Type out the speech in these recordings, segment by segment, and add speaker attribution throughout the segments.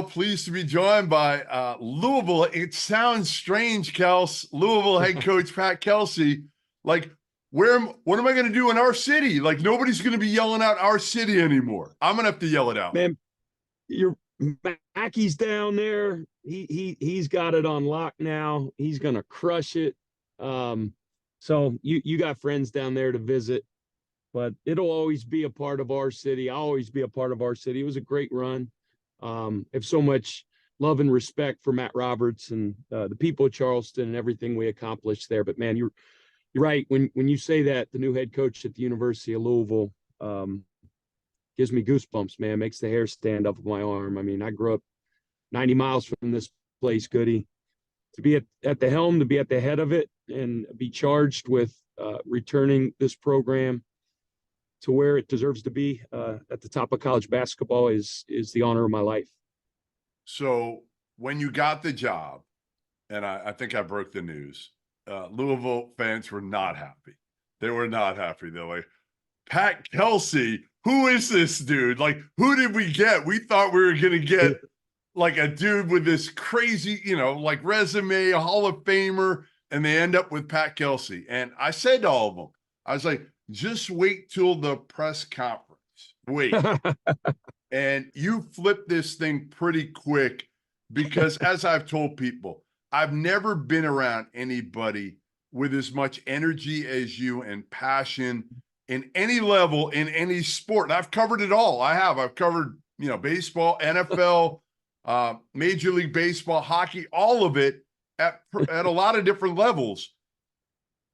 Speaker 1: Pleased to be joined by Louisville. It sounds strange, Kels. Louisville head coach Pat Kelsey. Like, what am I going to do in our city? Like, nobody's going to be yelling out our city anymore. I'm going to have to yell it out.
Speaker 2: Man, Mackey's down there. He's got it on lock now. He's going to crush it. So you got friends down there to visit, but it'll always be a part of our city. I'll always be a part of our city. It was a great run. I have so much love and respect for Matt Roberts and the people of Charleston and everything we accomplished there. But man, you're right. When you say that, the new head coach at the University of Louisville gives me goosebumps, man. Makes the hair stand up on my arm. I mean, I grew up 90 miles from this place, Goody. To be at the helm, to be at the head of it, and be charged with returning this program to where it deserves to be at the top of college basketball is the honor of my life.
Speaker 1: So when you got the job, and I think I broke the news, Louisville fans were not happy. They were not happy. They're like, Pat Kelsey, who is this dude? Like, who did we get? We thought we were going to get like a dude with this crazy, like resume, a Hall of Famer, and they end up with Pat Kelsey. And I said to all of them, I was like, just wait till the press conference. Wait. And you flip this thing pretty quick because, as I've told people, I've never been around anybody with as much energy as you and passion in any level, in any sport. And I've covered it all. I've covered, baseball, NFL, Major League Baseball, hockey, all of it at a lot of different levels.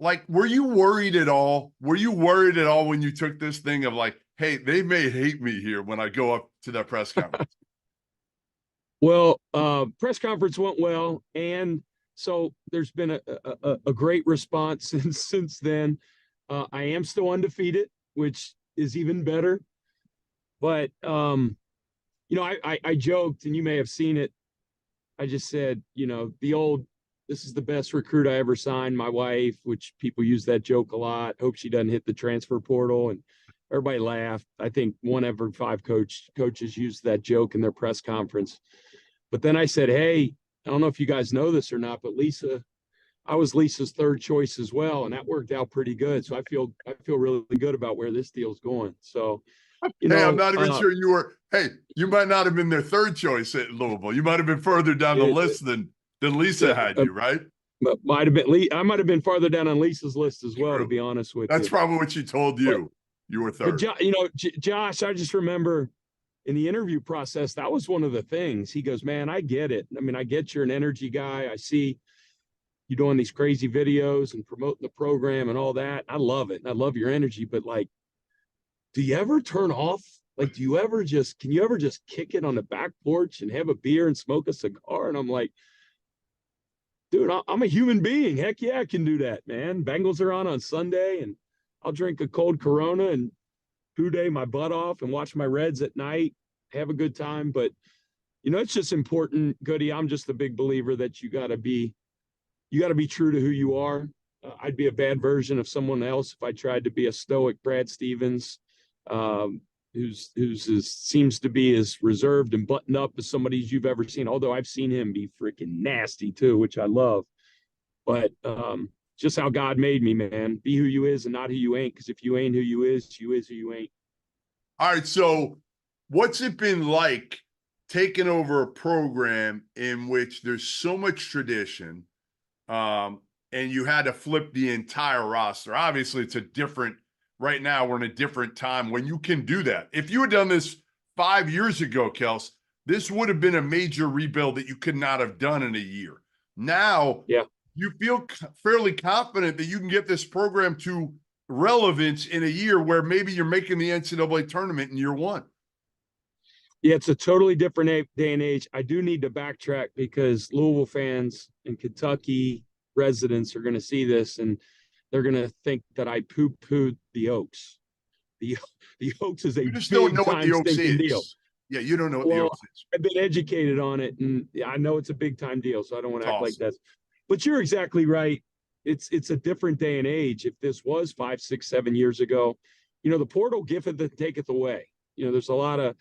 Speaker 1: Like, were you worried at all? Were you worried at all when you took this thing of like, hey, they may hate me here when I go up to that press conference?
Speaker 2: Well, press conference went well. And so there's been a great response since then. I am still undefeated, which is even better. But, I joked, and you may have seen it. I just said, this is the best recruit I ever signed, my wife, which people use that joke a lot. Hope she doesn't hit the transfer portal. And everybody laughed. I think one every five coaches used that joke in their press conference. But then I said, hey, I don't know if you guys know this or not, but I was Lisa's third choice as well. And that worked out pretty good. So I feel really good about where this deal's going. So,
Speaker 1: I'm not even sure you were. Hey, you might not have been their third choice at Louisville. You might have been further down the list than Lisa had you, right?
Speaker 2: But I might have been farther down on Lisa's list as well, to be honest with you.
Speaker 1: That's probably what she told you. You were third.
Speaker 2: But Josh, I just remember in the interview process, that was one of the things. He goes, man, I get it. I mean, I get you're an energy guy. I see you doing these crazy videos and promoting the program and all that. I love it. And I love your energy. But like, do you ever turn off? Like, can you ever just kick it on the back porch and have a beer and smoke a cigar? And I'm like, dude, I'm a human being. Heck yeah, I can do that, man. Bengals are on Sunday, and I'll drink a cold Corona and Purdue my butt off and watch my Reds at night, have a good time. But, it's just important, Goody. I'm just a big believer that you got to be true to who you are. I'd be a bad version of someone else if I tried to be a stoic Brad Stevens, who's seems to be as reserved and buttoned up as somebody you've ever seen. Although I've seen him be freaking nasty too, which I love. But just how God made me, man. Be who you is and not who you ain't. Because if you ain't who you is who you ain't.
Speaker 1: All right. So what's it been like taking over a program in which there's so much tradition, and you had to flip the entire roster? Obviously, it's a different. Right now, we're in a different time when you can do that. If you had done this 5 years ago, Kels, this would have been a major rebuild that you could not have done in a year. Now, you feel fairly confident that you can get this program to relevance in a year where maybe you're making the NCAA tournament in year one.
Speaker 2: Yeah, it's a totally different day and age. I do need to backtrack because Louisville fans and Kentucky residents are going to see this, and they're going to think that I poo-pooed the Oaks. The Oaks is a big-time stinking deal.
Speaker 1: Yeah, you don't know what the Oaks is.
Speaker 2: I've been educated on it, and I know it's a big-time deal, so I don't want to act like that. But you're exactly right. It's a different day and age. If this was 5, 6, 7 years ago, the portal giveth and taketh away. There's a lot of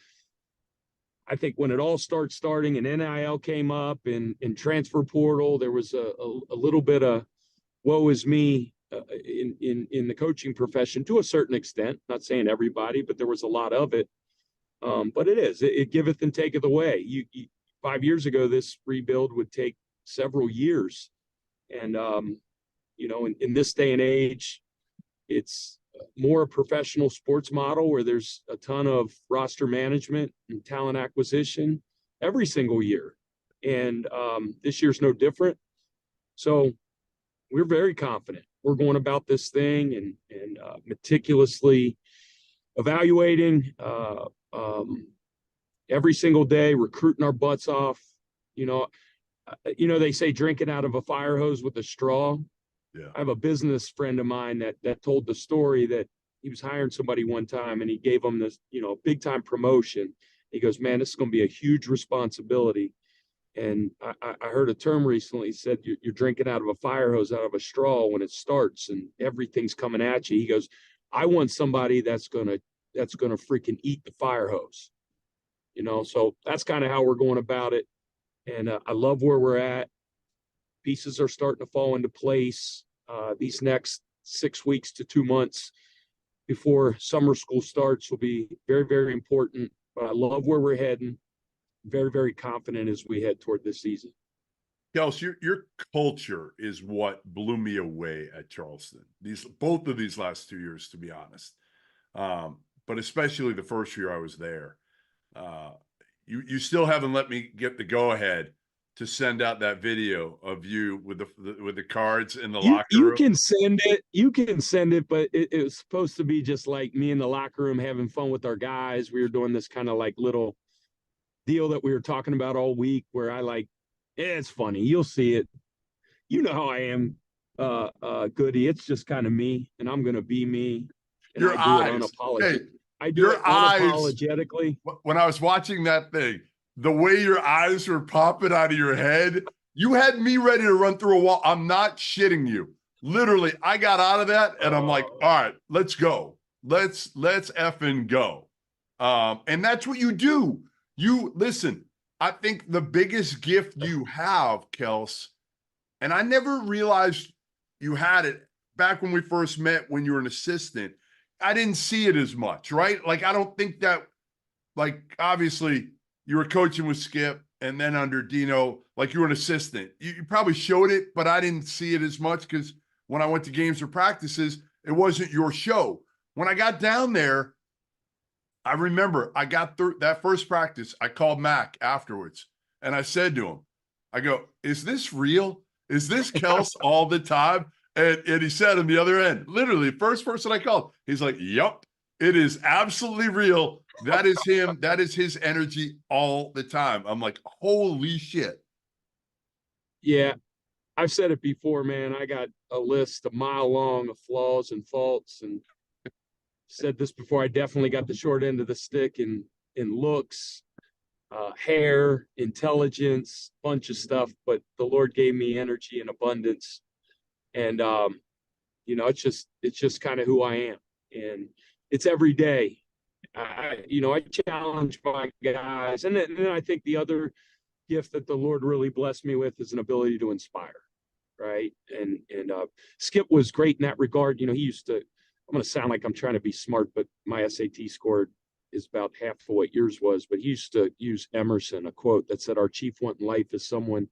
Speaker 2: I think when it all starting and NIL came up and transfer portal, there was a little bit of woe is me in the coaching profession to a certain extent. Not saying everybody, but there was a lot of it. But it giveth and taketh away. You 5 years ago, this rebuild would take several years. And, in this day and age, it's more a professional sports model where there's a ton of roster management and talent acquisition every single year. And this year's no different. So we're very confident. We're going about this thing and meticulously evaluating every single day, recruiting our butts off. They say drinking out of a fire hose with a straw.
Speaker 1: Yeah.
Speaker 2: I have a business friend of mine that told the story that he was hiring somebody one time and he gave them this, big time promotion. He goes, man, this is going to be a huge responsibility. And I heard a term recently, said you're drinking out of a fire hose, out of a straw when it starts and everything's coming at you. He goes, I want somebody that's gonna freaking eat the fire hose. So that's kind of how we're going about it. And I love where we're at. Pieces are starting to fall into place. These next 6 weeks to 2 months before summer school starts will be very, very important. But I love where we're heading. Very, very confident as we head toward this season.
Speaker 1: Kelsey, your culture is what blew me away at Charleston. Both of these last 2 years, to be honest, but especially the first year I was there. You still haven't let me get the go ahead to send out that video of you with the cards in the locker room.
Speaker 2: You can send it, but it was supposed to be just like me in the locker room having fun with our guys. We were doing this kind of like little deal that we were talking about all week where it's funny. You'll see it. You know how I am, Goody. It's just kind of me, and I'm going to be me. And
Speaker 1: Your eyes.
Speaker 2: I do it unapologetically.
Speaker 1: When I was watching that thing, the way your eyes were popping out of your head, you had me ready to run through a wall. I'm not shitting you. Literally, I got out of that, and I'm like, all right, let's go. Let's effing go. And that's what you do. You listen, I think the biggest gift you have, Kels, and I never realized you had it back when we first met when you were an assistant. I didn't see it as much, right? Like, I don't think that, like, obviously you were coaching with Skip and then under Dino, like you were an assistant. You probably showed it, but I didn't see it as much because when I went to games or practices, it wasn't your show. When I got down there, I remember I got through that first practice. I called Mac afterwards and I said to him, I go, is this real? Is this Kels all the time? And he said on the other end, literally, first person I called, he's like, yep, it is absolutely real. That is him. That is his energy all the time. I'm like, holy shit.
Speaker 2: Yeah, I've said it before, man. I got a list a mile long of flaws and faults, and said this before. I definitely got the short end of the stick in looks, hair, intelligence, bunch of stuff. But the Lord gave me energy and abundance. And, it's just kind of who I am. And it's every day. I challenge my guys. And then I think the other gift that the Lord really blessed me with is an ability to inspire. Right. And Skip was great in that regard. He used to, I'm going to sound like I'm trying to be smart, but my SAT score is about half of what yours was. But he used to use Emerson, a quote that said, our chief want in life is someone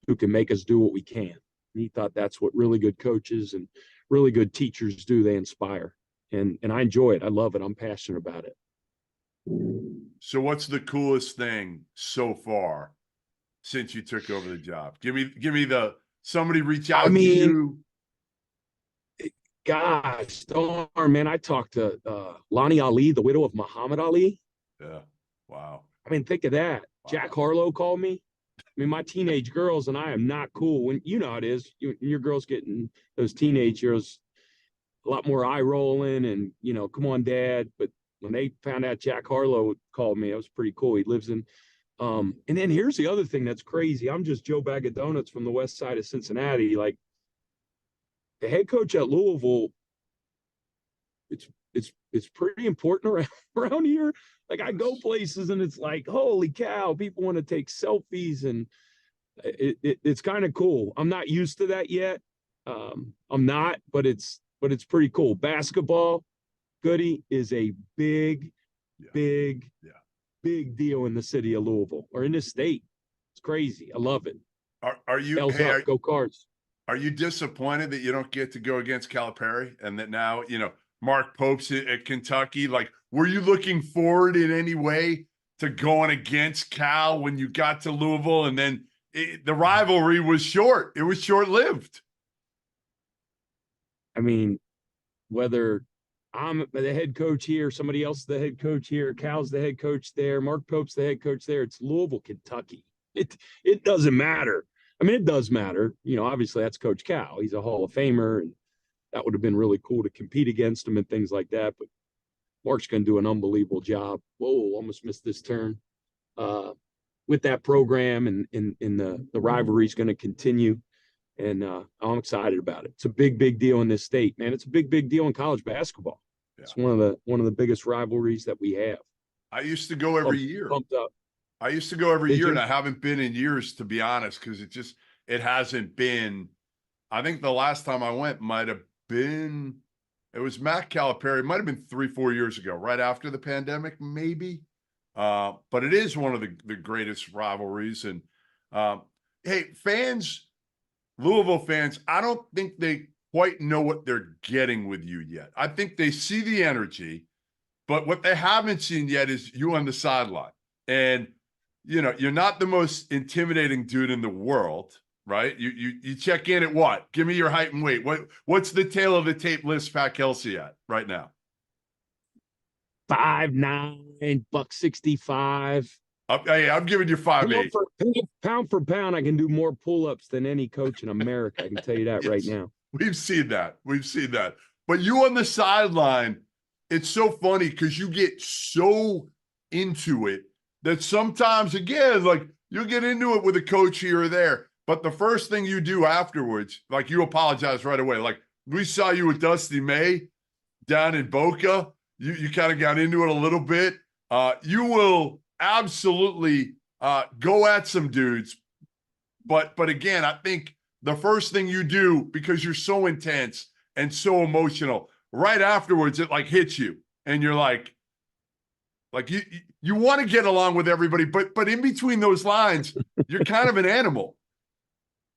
Speaker 2: who can make us do what we can. And he thought that's what really good coaches and really good teachers do. They inspire. And I enjoy it. I love it. I'm passionate about it.
Speaker 1: So what's the coolest thing so far since you took over the job? Give me somebody reach out to you.
Speaker 2: Gosh, darn, man. I talked to Lonnie Ali, the widow of Muhammad Ali.
Speaker 1: Yeah. Wow.
Speaker 2: I mean, think of that. Wow. Jack Harlow called me. I mean, my teenage girls and I am not cool. When you know how it is, your girls getting those teenage years, a lot more eye rolling and, come on, Dad. But when they found out Jack Harlow called me, it was pretty cool. He lives in and then here's the other thing that's crazy. I'm just Joe Bag of Donuts from the west side of Cincinnati. Like, the head coach at Louisville, it's it's pretty important around here. Like I go places and it's like, holy cow, people want to take selfies, and it's kind of cool. I'm not used to that yet. I'm not, but it's pretty cool. Basketball, Goody, is a big, big deal in the city of Louisville, or in this state. It's crazy. I love it.
Speaker 1: Are you
Speaker 2: L's up, go Cards.
Speaker 1: Are you disappointed that you don't get to go against Calipari, and that now, Mark Pope's at Kentucky? Like, were you looking forward in any way to going against Cal when you got to Louisville? And then the rivalry was short. It was short-lived.
Speaker 2: I mean, whether I'm the head coach here, somebody else is the head coach here, Cal's the head coach there, Mark Pope's the head coach there, it's Louisville, Kentucky. It doesn't matter. I mean, it does matter. Obviously that's Coach Cal. He's a Hall of Famer, and that would have been really cool to compete against him and things like that. But Mark's going to do an unbelievable job. Whoa, almost missed this turn. With that program, and the rivalry is going to continue. And I'm excited about it. It's a big deal in this state, man. It's a big deal in college basketball. Yeah. It's one of the biggest rivalries that we have.
Speaker 1: I used to go every year.
Speaker 2: Pumped up.
Speaker 1: I used to go every year, and I haven't been in years, to be honest, because it hasn't been. I think the last time I went might have been, it was Matt Calipari. It might have been 3-4 years ago, right after the pandemic, maybe. But it is one of the greatest rivalries. And hey, fans, Louisville fans, I don't think they quite know what they're getting with you yet. I think they see the energy, but what they haven't seen yet is you on the sideline. And you're not the most intimidating dude in the world, right? You check in at what? Give me your height and weight. What's the tail of the tape list Pat Kelsey at right now?
Speaker 2: 5'9", $165.
Speaker 1: Hey, I'm giving you 5'8".
Speaker 2: Pound for pound, I can do more pull-ups than any coach in America. I can tell you that right now.
Speaker 1: We've seen that. But you on the sideline, it's so funny because you get so into it that sometimes, again, like you'll get into it with a coach here or there, but the first thing you do afterwards, like you apologize right away. Like we saw you with Dusty May down in Boca. You kind of got into it a little bit. You will absolutely go at some dudes. But again, I think the first thing you do, because you're so intense and so emotional, right afterwards, it like hits you. And you're like you want to get along with everybody, but in between those lines, you're kind of an animal.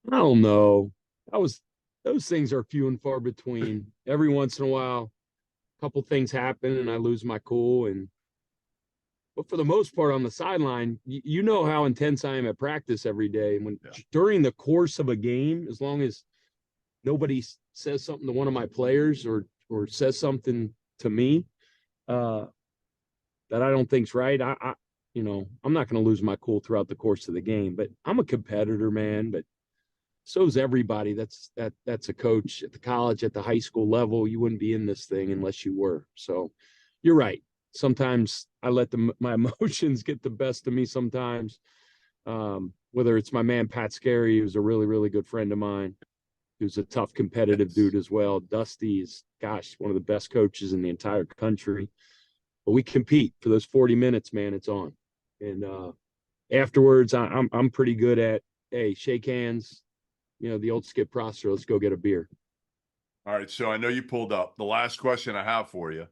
Speaker 2: I don't know. Those things are few and far between. Every once in a while, a couple things happen and I lose my cool. But for the most part on the sideline, you know how intense I am at practice every day. And during the course of a game, as long as nobody says something to one of my players or says something to me, that I don't think's right, I'm not going to lose my cool throughout the course of the game. But I'm a competitor, man. But so's everybody. That's a coach at the college, at the high school level. You wouldn't be in this thing unless you were. So you're right. Sometimes I let my emotions get the best of me. Sometimes, whether it's my man Pat Scarry, who's a really good friend of mine, who's a tough, competitive dude as well. Dusty is, one of the best coaches in the entire country. But we compete for those 40 minutes, man. It's on. And afterwards, I'm pretty good at, hey, shake hands. The old Skip Prosser, let's go get a beer.
Speaker 1: All right. So I know you pulled up. The last question I have for you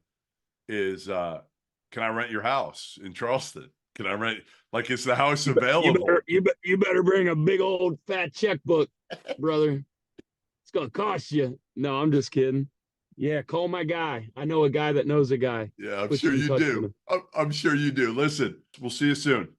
Speaker 1: is, can I rent your house in Charleston? Can I rent, is the house available?
Speaker 2: You better bring a big old fat checkbook, brother. It's going to cost you. No, I'm just kidding. Yeah, call my guy. I know a guy that knows a guy.
Speaker 1: Yeah, I'm sure you do. I'm sure you do. Listen, we'll see you soon.